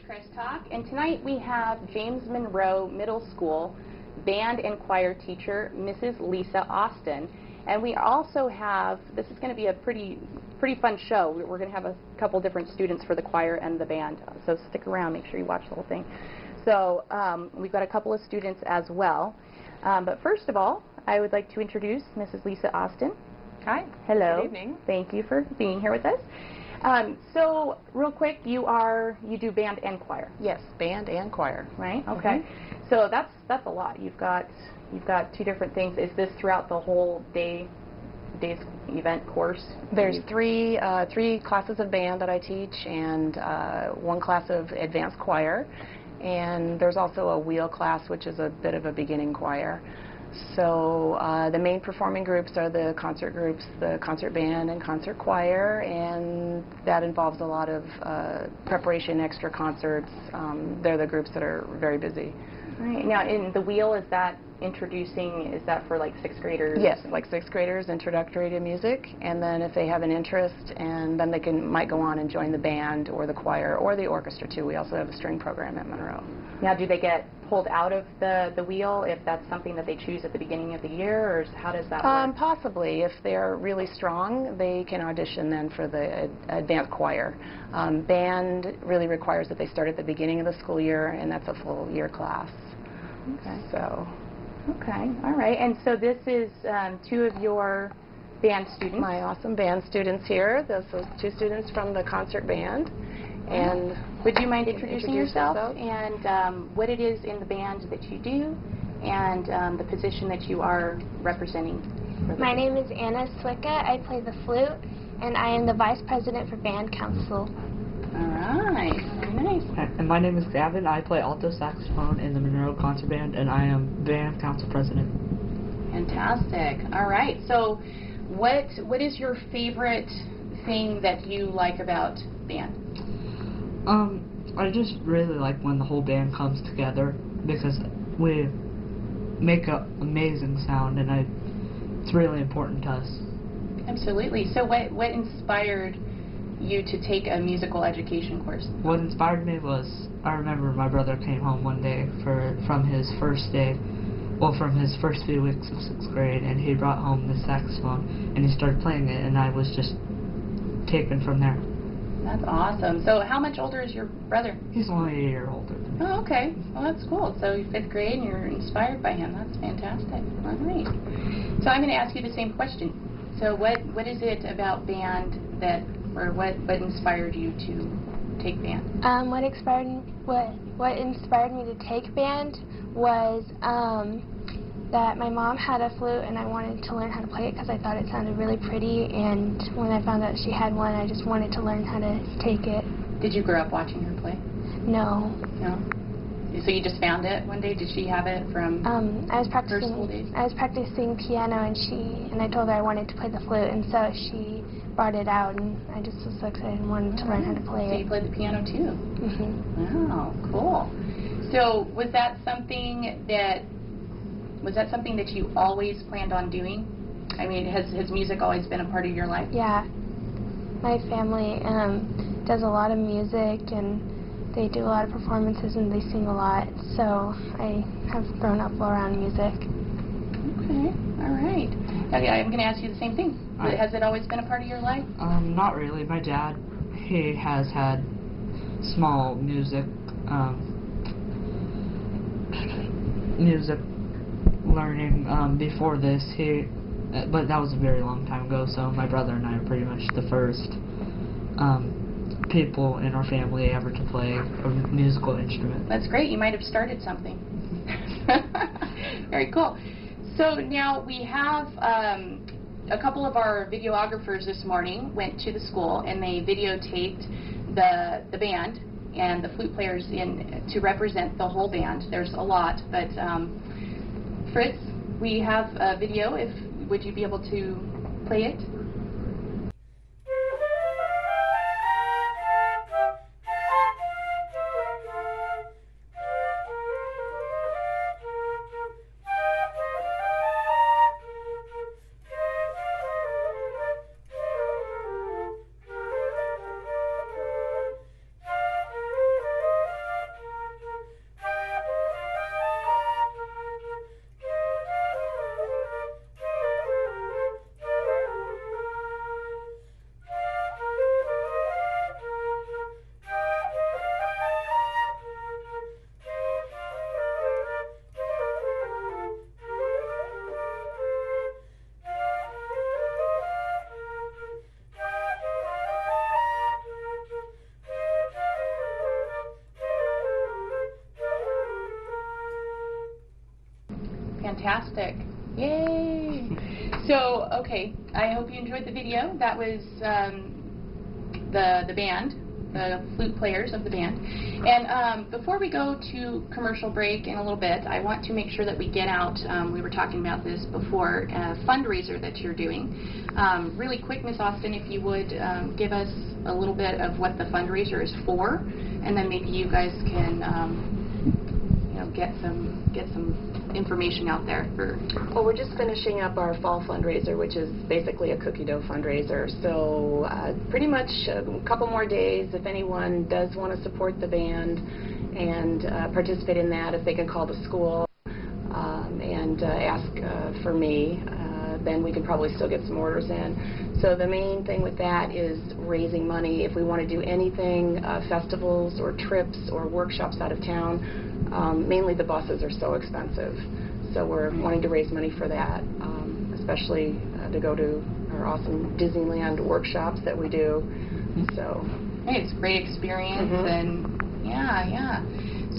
Ridgecrest Talk, and tonight we have James Monroe Middle School band and choir teacher, Mrs. Lisa Austin. And we also have, this is going to be a pretty fun show. We're going to have a couple different students for the choir and the band, so stick around, make sure you watch the whole thing. So we've got a couple of students as well. But first of all, I would like to introduce Mrs. Lisa Austin. Hi. Hello. Good evening. Thank you for being here with us. So real quick, you do band and choir. Yes, band and choir. Right. Okay. So that's a lot. You've got two different things. Is this throughout the whole day's event course? There's three classes of band that I teach, and one class of advanced choir, and there's also a wheel class, which is a bit of a beginning choir. So the main performing groups are the concert groups, the concert band and concert choir, and that involves a lot of preparation, extra concerts. They're the groups that are very busy. Right. Now, in the wheel, is that for like sixth graders? Yes, like sixth graders, introductory to music, and then if they have an interest, and then they might go on and join the band or the choir or the orchestra too. We also have a string program at Monroe. Now, do they get pulled out of the wheel if that's something that they choose at the beginning of the year, or how does that work? Possibly. If they're really strong, they can audition then for the advanced choir. Band really requires that they start at the beginning of the school year, and that's a full year class. Okay. So. Okay. All right. And so this is two of your band students. My awesome band students here. Those two students from the concert band. And would you mind introducing yourself and what it is in the band that you do, and the position that you are representing? My name is Anna Swicka. I play the flute, and I am the Vice President for Band Council. All right. Very nice. And my name is Gavin. I play alto saxophone in the Monroe Concert Band, and I am Band Council President. Fantastic. All right. So what is your favorite thing that you like about band? I just really like when the whole band comes together, because we make an amazing sound, and it's really important to us. Absolutely. So what inspired you to take a musical education course? What inspired me was, I remember my brother came home one day from his first few weeks of 6th grade, and he brought home the saxophone, and he started playing it, and I was just taken from there. That's awesome. So how much older is your brother? He's only a year older. Oh, okay. Well, that's cool. So you're 5th grade and you're inspired by him. That's fantastic. All right. So I'm going to ask you the same question. So what is it about band what inspired you to take band? What inspired me to take band was that my mom had a flute, and I wanted to learn how to play it because I thought it sounded really pretty, and when I found out she had one, I just wanted to learn how to take it. Did you grow up watching her play? No. No? So you just found it one day? Did she have it from I was practicing, her school days? I was practicing piano, and I told her I wanted to play the flute, and so she brought it out, and I just was so excited and wanted to learn how to play it. So you played the piano too? Mm-hmm. Wow, cool. So was that something that you always planned on doing? I mean, has music always been a part of your life? Yeah. My family does a lot of music, and they do a lot of performances, and they sing a lot, so I have grown up around music. Okay, all right. Okay, I'm going to ask you the same thing. Has it always been a part of your life? Not really. My dad, he has had small music learning before this. But that was a very long time ago, so my brother and I are pretty much the first people in our family ever to play a musical instrument. That's great. You might have started something. Very cool. So now we have a couple of our videographers this morning went to the school, and they videotaped the band and the flute players to represent the whole band. There's a lot, but Fritz, we have a video. Would you be able to play it? Fantastic. Yay! So, okay, I hope you enjoyed the video. That was the band, the flute players of the band. And before we go to commercial break in a little bit, I want to make sure that we get out, we were talking about this before, a fundraiser that you're doing. Really quick, Miss Austin, if you would give us a little bit of what the fundraiser is for, and then maybe you guys can you know, get some information out there for... Well, we're just finishing up our fall fundraiser, which is basically a cookie dough fundraiser. So pretty much a couple more days. If anyone does want to support the band and participate in that, if they can call the school and ask for me, then we could probably still get some orders in. So the main thing with that is raising money. If we want to do anything, festivals or trips or workshops out of town, mainly the buses are so expensive. So we're wanting to raise money for that, especially to go to our awesome Disneyland workshops that we do. So hey, it's a great experience, and yeah.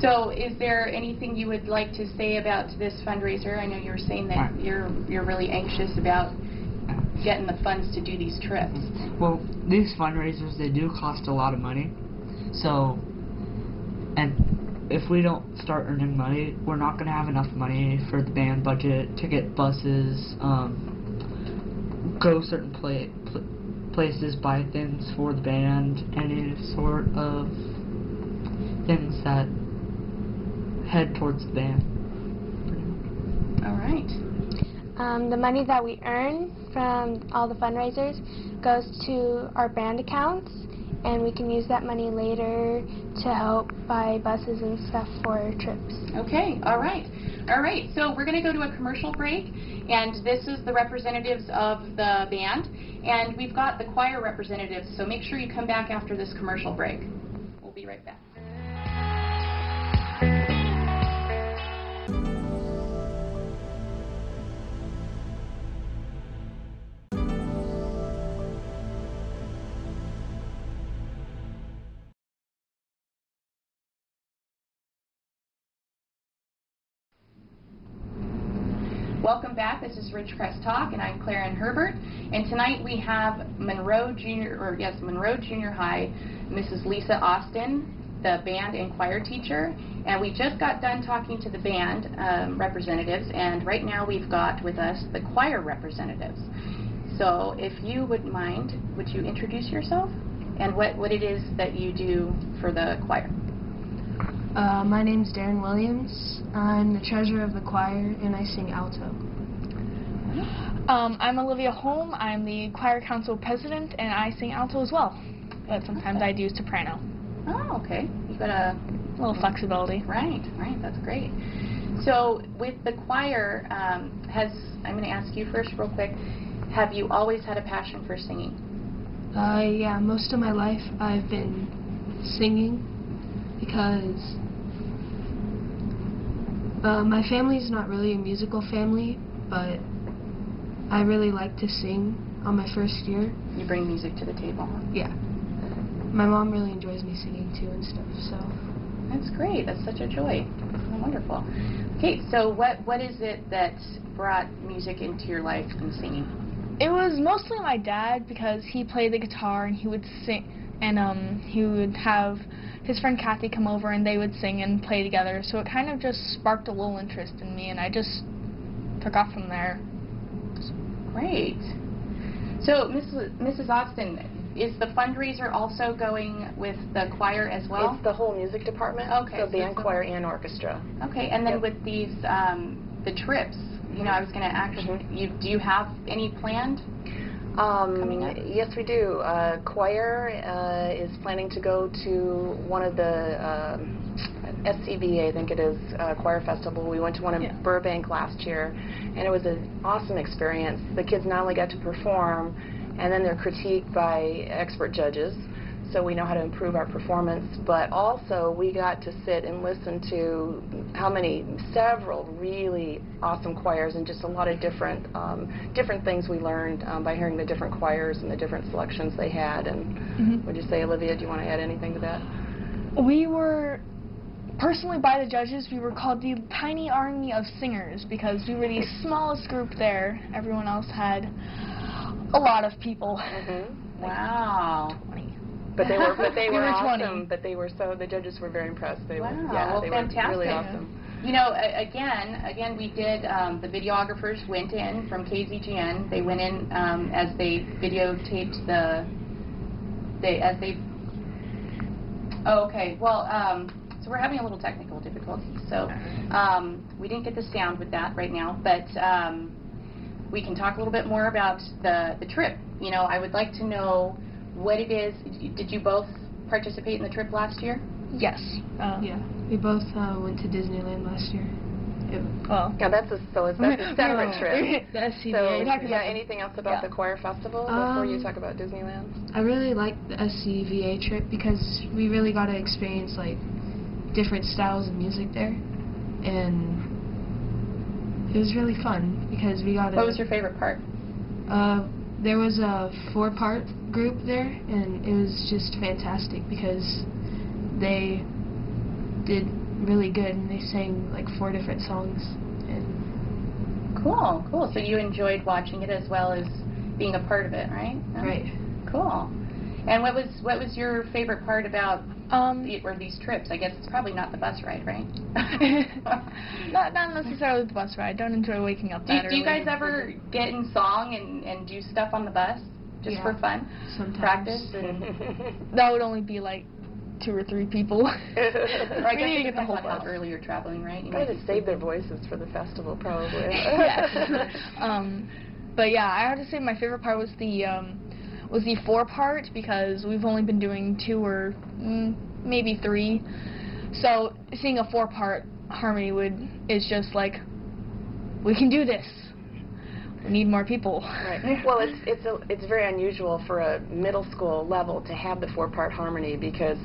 So is there anything you would like to say about this fundraiser? I know you were saying that you're really anxious about getting the funds to do these trips. Well, these fundraisers, they do cost a lot of money. So, and if we don't start earning money, we're not going to have enough money for the band budget to get buses, go certain places, buy things for the band, any sort of things that head towards the band. All right. The money that we earn from all the fundraisers goes to our band accounts, and we can use that money later to help buy buses and stuff for trips. Okay, all right. So we're going to go to a commercial break, and this is the representatives of the band, and we've got the choir representatives, so make sure you come back after this commercial break. We'll be right back. Welcome back. This is Ridgecrest Talk, and I'm ClairAnn Herbert. And tonight we have Monroe Junior High, Mrs. Lisa Austin, the band and choir teacher. And we just got done talking to the band representatives, and right now we've got with us the choir representatives. So if you would mind, would you introduce yourself and what it is that you do for the choir? My name's Darren Williams. I'm the treasurer of the choir, and I sing alto. I'm Olivia Holm. I'm the choir council president, and I sing alto as well. But sometimes I do soprano. Oh, okay. You've got a little flexibility. Right. That's great. So with the choir, I'm going to ask you first real quick, have you always had a passion for singing? Yeah, most of my life I've been singing because my family's not really a musical family, but I really like to sing on my first year. You bring music to the table, huh? Yeah. My mom really enjoys me singing too and stuff, so. That's great. That's such a joy. Oh, wonderful. Okay, so what is it that brought music into your life and singing? It was mostly my dad, because he played the guitar and he would sing, and he would have his friend Kathy come over and they would sing and play together, so it kind of just sparked a little interest in me, and I just took off from there. Great. So Mrs. Austin, is the fundraiser also going with the choir as well? It's the whole music department, okay, so band, choir, and orchestra. Okay, and then with these, the trips, you know, I was going to actually, do you have any planned? Coming up? Yes, we do. Choir is planning to go to one of the SCBA, I think it is, choir festival. We went to one in Burbank last year, and it was an awesome experience. The kids not only got to perform, and then they're critiqued by expert judges, so we know how to improve our performance, but also we got to sit and listen to several really awesome choirs, and just a lot of different things we learned by hearing the different choirs and the different selections they had. And would you say, Olivia, do you want to add anything to that? We were personally, by the judges, we were called the tiny army of singers because we were the smallest group there. Everyone else had a lot of people. Wow. 20. But they were We were awesome. 20. But the judges were very impressed. They Wow. were, yeah, Well, they fantastic. were really awesome. You know, again, we did, the videographers went in from KZGN. They went in as they videotaped oh, okay. Well, so we're having a little technical difficulty. So we didn't get the sound with that right now, but we can talk a little bit more about the trip. You know, I would like to know what it is. Did you both participate in the trip last year? Yes. Yeah, we both went to Disneyland last year. Well, Yeah, that's a separate trip. The SCVA. So, trip. yeah, anything else about the choir festival before you talk about Disneyland? I really liked the SCVA trip because we really got to experience like different styles of music there, and it was really fun because we got to. What was your favorite part? There was a 4-part group there, and it was just fantastic because they did really good, and they sang like 4 different songs. And Cool. So you enjoyed watching it as well as being a part of it, right? right. Cool. And what was your favorite part about these trips? I guess it's probably not the bus ride, right? not necessarily the bus ride. I don't enjoy waking up that Do you early. guys ever get in song and do stuff on the bus just for fun? Sometimes. Practice? And That would only be like 2 or 3 people. or I guess We need it to get the depends whole on how bus. early you're traveling, right? You Try might to save their voices for the festival, probably. Yes. But yeah, I have to say my favorite part was the 4-part because we've only been doing 2 or maybe 3. So seeing a 4-part harmony is just like, we can do this. We need more people. Right. Well, it's very unusual for a middle school level to have the 4-part harmony because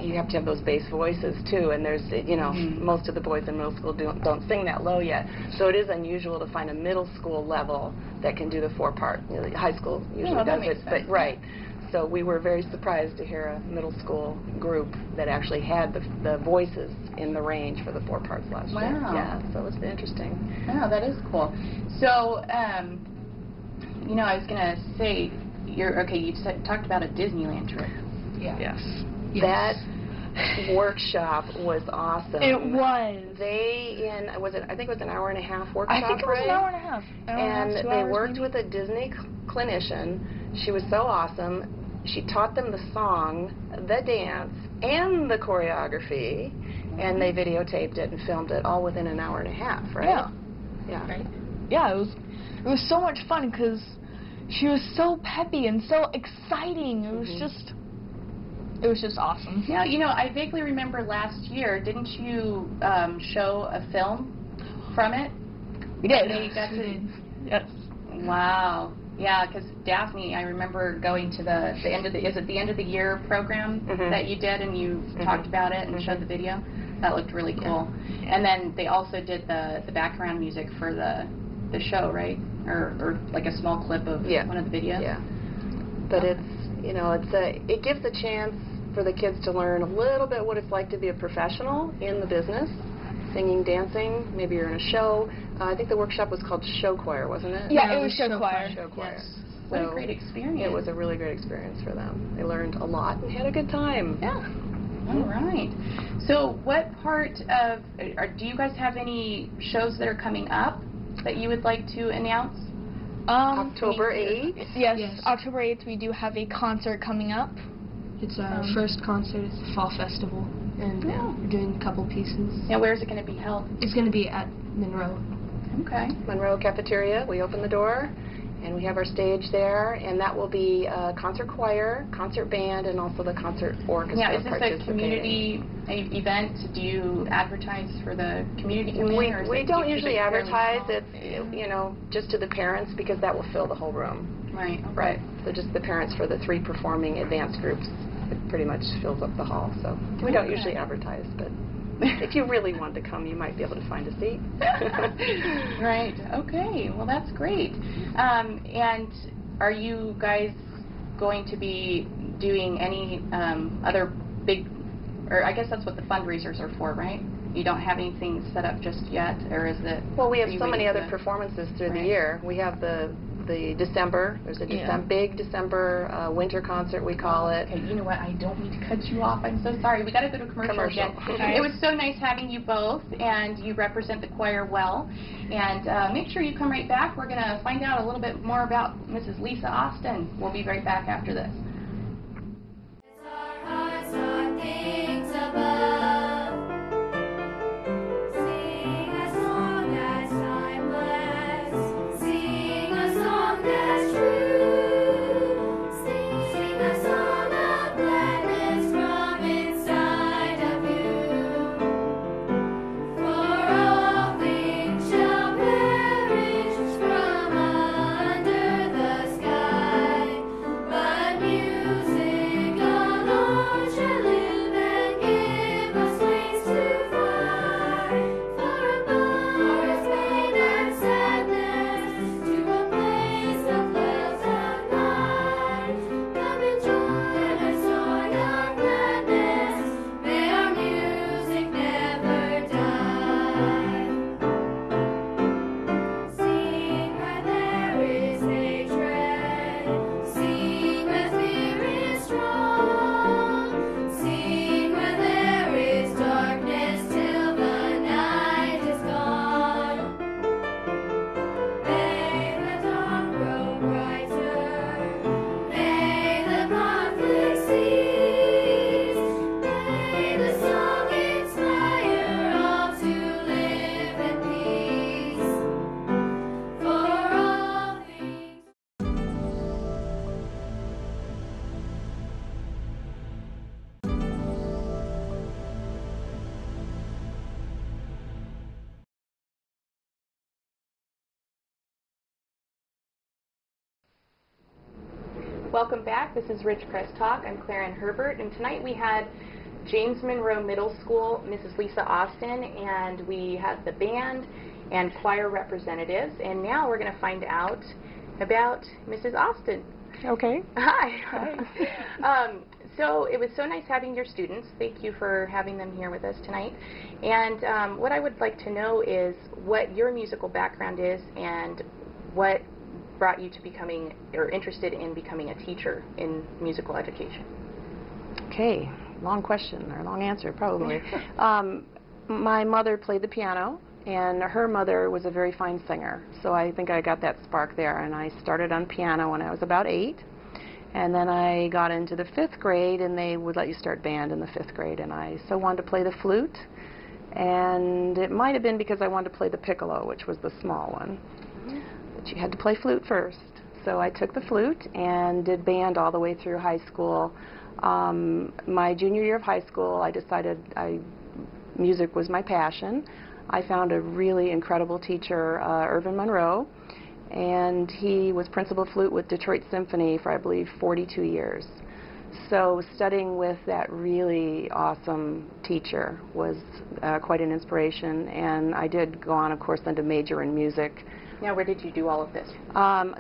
you have to have those bass voices too, and there's most of the boys in middle school don't sing that low yet, so it is unusual to find a middle school level that can do the 4-part. High school usually does it, but right. So we were very surprised to hear a middle school group that actually had the voices in the range for the 4 parts last year. Yeah, so it was interesting. Wow, that is cool. So, I was going to say, you talked about a Disneyland trip. Yeah. Yes. That workshop was awesome. It was. I think it was an hour and a half workshop, I think it was an hour and a half. And two they hours worked maybe. with a Disney clinician. She was so awesome. She taught them the song, the dance, and the choreography, and they videotaped it and filmed it all within an hour and a half, right? Yeah. Yeah. Right. Yeah, it was so much fun because she was so peppy and so exciting. It was just awesome. Now, I vaguely remember last year, didn't you show a film from it? We did. Yes. Wow. Yeah, because Daphne, I remember going to the end of the year program that you did, and you talked about it and showed the video. That looked really cool. Yeah. And then they also did the background music for the show, right? Or like a small clip of one of the videos. Yeah. But it gives a chance for the kids to learn a little bit what it's like to be a professional in the business, singing, dancing. Maybe you're in a show. I think the workshop was called Show Choir, wasn't it? Yeah, it was Show Choir. Show Choir. Yes. What a great experience. It was a really great experience for them. They learned a lot and had a good time. Yeah. All right. So what part of, do you guys have any shows that are coming up that you would like to announce? October 8th? Yes, October 8th we do have a concert coming up. It's our first concert. It's the Fall Festival, and we're doing a couple pieces. Now, where is it going to be held? It's going to be at Monroe. Okay. Monroe Cafeteria. We open the door, and we have our stage there, and that will be concert choir, concert band, and also the concert orchestra. Now, is this a community event? Do you advertise for the community to come in? We don't usually advertise. It's, just to the parents, because that will fill the whole room. Right. Okay. Right. So just the parents for the 3 performing advanced groups. It pretty much fills up the hall. So we don't usually advertise, but if you really want to come, you might be able to find a seat. Right. Okay. Well, that's great. And are you guys going to be doing any other big or I guess that's what the fundraisers are for, right? You don't have anything set up just yet, or is it? Well, we have are you so many waiting other to- performances through the Right. year. We have the December, there's a big December winter concert, we call it. Okay, you know what, I don't mean to cut you off, I'm so sorry. We got to go to commercial again. Commercial. It was so nice having you both, and you represent the choir well. And make sure you come right back. We're going to find out a little bit more about Mrs. Lisa Austin. We'll be right back after this. Our hearts are things above. Sing a song that's timeless. Sing a song that's true. Sing a song of gladness from inside of you. For all things shall perish from under the sky, but music alone shall live and give us wings to fly. For above pain and sadness, to a place of love and light. Come and join a song of gladness. May our music never die. Sing where there is hatred. Sing where fear is strong. Sing where there is darkness till the night is gone. May the dawn grow brighter. May the conflict cease. May the song inspire all to live in peace. For all things. Welcome back. This is Ridgecrest Talk. I'm ClairAnn Herbert, and tonight we had James Monroe Middle School, Mrs. Lisa Austin, and we had the band and choir representatives. And now we're going to find out about Mrs. Austin. Okay. Hi. So it was so nice having your students. Thank you for having them here with us tonight. And what I would like to know is what your musical background is and what brought you to becoming or interested in becoming a teacher in musical education. Okay, long question or long answer probably. My mother played the piano, and her mother was a very fine singer, so I think I got that spark there. And I started on piano when I was about 8, and then I got into the 5th grade, and they would let you start band in the 5th grade, and I so wanted to play the flute, and it might have been because I wanted to play the piccolo, which was the small one. But you had to play flute first. So I took the flute and did band all the way through high school. My junior year of high school, I decided music was my passion. I found a really incredible teacher, Irvin Monroe, and he was principal flute with Detroit Symphony for, I believe, 42 years. So studying with that really awesome teacher was quite an inspiration, and I did go on, of course, then to major in music. Now, where did you do all of this?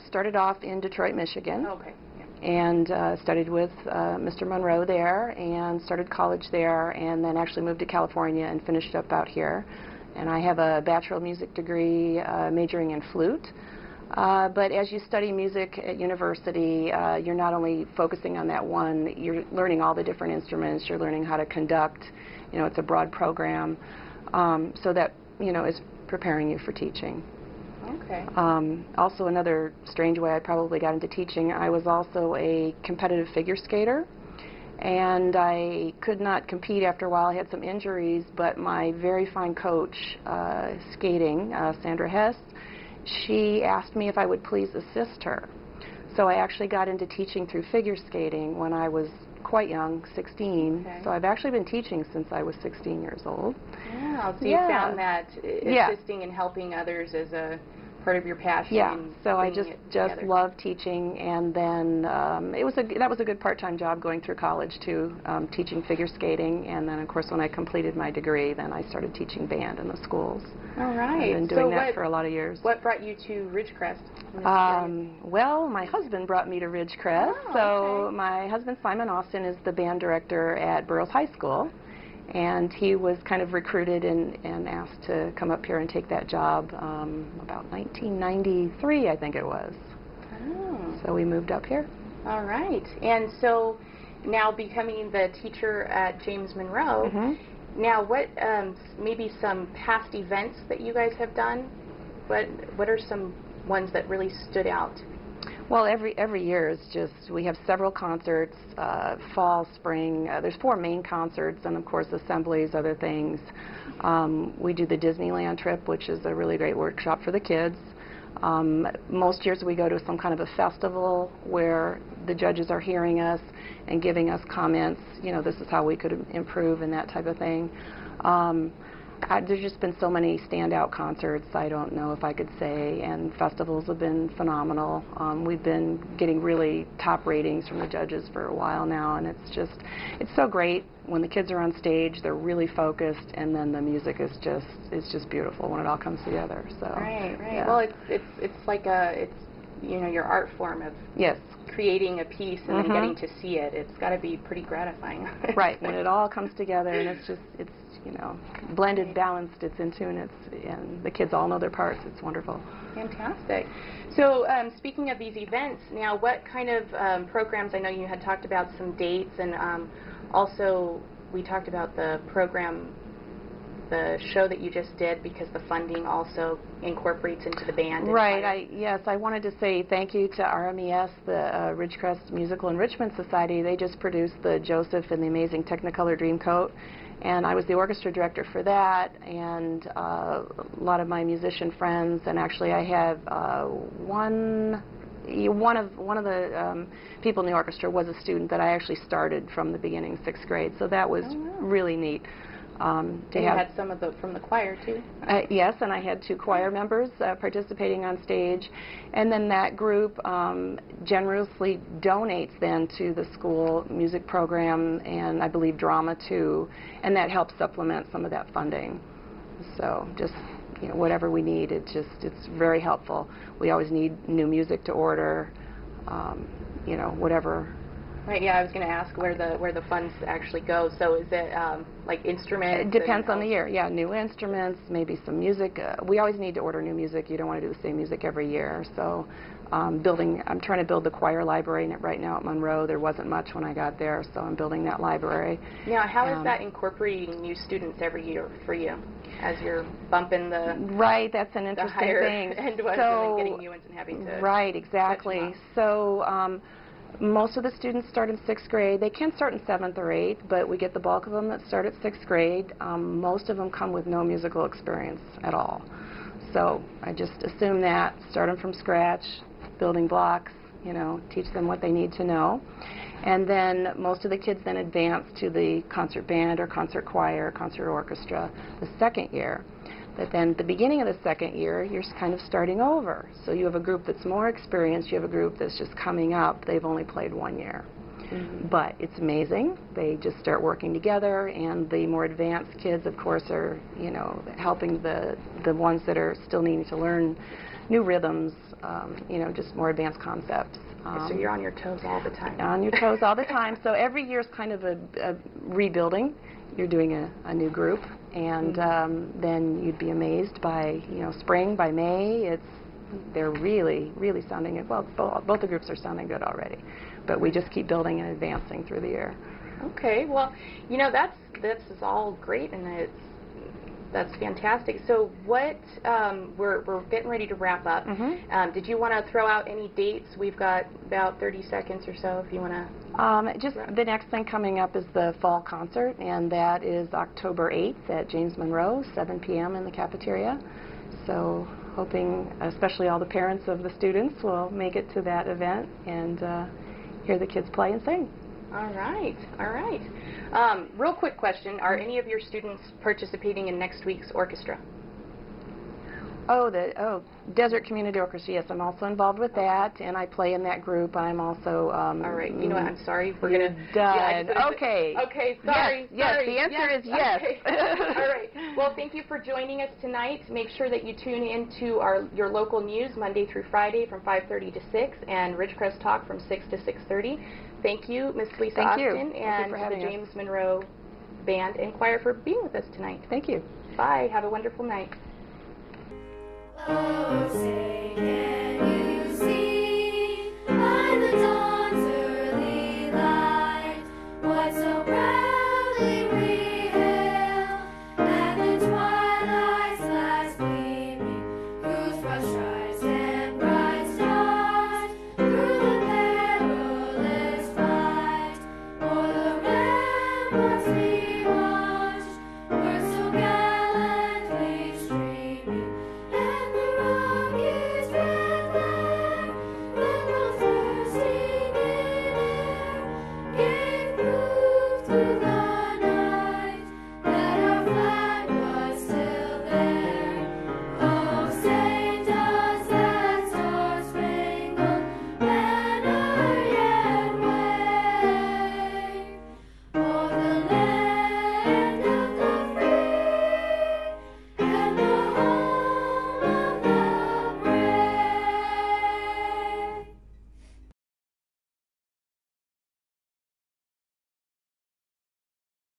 Started off in Detroit, Michigan. Okay. Yeah. And studied with Mr. Monroe there, and started college there, and then actually moved to California and finished up out here. And I have a Bachelor of Music degree majoring in flute. But as you study music at university, you're not only focusing on that one, you're learning all the different instruments, you're learning how to conduct, you know, it's a broad program, so that, you know, is preparing you for teaching. Okay. Also, another strange way I probably got into teaching, I was also a competitive figure skater, and I could not compete after a while. I had some injuries, but my very fine coach, skating, Sandra Hess, she asked me if I would please assist her. So I actually got into teaching through figure skating when I was quite young, 16. Okay. So I've actually been teaching since I was 16 years old. Yeah, so you Yeah. found that Yeah. assisting and helping others is a part of your passion. Yeah, and so I bringing just it together. love teaching, and then that was a good part-time job going through college too, teaching figure skating, and then of course when I completed my degree, then I started teaching band in the schools. All right. I've been doing so that for a lot of years. What brought you to Ridgecrest? Well, my husband brought me to Ridgecrest. Oh, So okay. my husband, Simon Austin, is the band director at Burroughs High School. And he was kind of recruited and asked to come up here and take that job about 1993, I think it was. Oh. So we moved up here. All right. And so now becoming the teacher at James Monroe, now what maybe some past events that you guys have done? What are some ones that really stood out? Well, every year is just, we have several concerts, fall, spring. There's 4 main concerts, and of course assemblies, other things. We do the Disneyland trip, which is a really great workshop for the kids. Most years we go to some kind of a festival where the judges are hearing us and giving us comments, you know, this is how we could improve and that type of thing. There's just been so many standout concerts, I don't know if I could say, and festivals have been phenomenal. We've been getting really top ratings from the judges for a while now, and it's so great when the kids are on stage, they're really focused, and then the music is just beautiful when it all comes together. So right. Yeah. Well, it's like you know, your art form of creating a piece and then getting to see it. It's got to be pretty gratifying. Right, when it all comes together and it's you know, blended, balanced, it's in tune, and the kids all know their parts. It's wonderful. Fantastic. So speaking of these events, now what kind of programs, I know you had talked about some dates, and also we talked about the program, the show that you just did, because the funding also incorporates into the band. Right. Yes, I wanted to say thank you to RMES, the Ridgecrest Musical Enrichment Society. They just produced the Joseph and the Amazing Technicolor Dreamcoat, and I was the orchestra director for that, and a lot of my musician friends, and actually I have one of the people in the orchestra was a student that I actually started from the beginning, 6th grade, so that was really neat. And you had some of from the choir too? Yes, and I had 2 choir members participating on stage, and then that group generously donates then to the school music program, and I believe drama too, and that helps supplement some of that funding. So just, you know, whatever we need, it's very helpful. We always need new music to order, you know, whatever. Right. Yeah, I was going to ask where the funds actually go. So is it like instruments? It depends on the year. Yeah, new instruments, maybe some music. We always need to order new music. You don't want to do the same music every year. So I'm trying to build the choir library right now at Monroe. There wasn't much when I got there, so I'm building that library. Now, how is that incorporating new students every year for you, as you're bumping the right? That's an interesting thing. End ones, and then getting new ones and having to right, exactly. So. Most of the students start in 6th grade. They can start in 7th or 8th, but we get the bulk of them that start at 6th grade. Most of them come with no musical experience at all. So I just assume that, start them from scratch, building blocks, you know, teach them what they need to know. And then most of the kids then advance to the concert band or concert choir, concert orchestra the 2nd year. But then at the beginning of the 2nd year, you're kind of starting over. So you have a group that's more experienced, you have a group that's just coming up, they've only played 1 year. But it's amazing. They just start working together, and the more advanced kids, of course, are, you know, helping the ones that are still needing to learn new rhythms, you know, just more advanced concepts. So you're on your toes all the time. On your toes all the time. So every year is kind of a rebuilding. You're doing a new group, and then you'd be amazed by, you know, spring, by May, they're really, really sounding good. Well, both the groups are sounding good already, but we just keep building and advancing through the year. Okay, well, you know, this is all great, and that's fantastic. So what, we're getting ready to wrap up. Did you want to throw out any dates? We've got about 30 seconds or so if you want to. Just the next thing coming up is the fall concert, and that is October 8th at James Monroe, 7 p.m. in the cafeteria. So hoping especially all the parents of the students will make it to that event and hear the kids play and sing. All right, all right. Real quick question, are any of your students participating in next week's orchestra? Desert Community Orchestra, yes, I'm also involved with that, and I play in that group. I'm also... all right, you know what, I'm sorry, we're going to... Done. Okay. Okay, sorry. Yes, the answer is yes. Okay. All right, well, thank you for joining us tonight. Make sure that you tune into your local news Monday through Friday from 5:30 to 6, and Ridgecrest Talk from 6 to 6:30. Thank you, Ms. Lisa Austin, and the James Monroe band, and choir for being with us tonight. Thank you. Bye. Have a wonderful night. Oh, say yeah.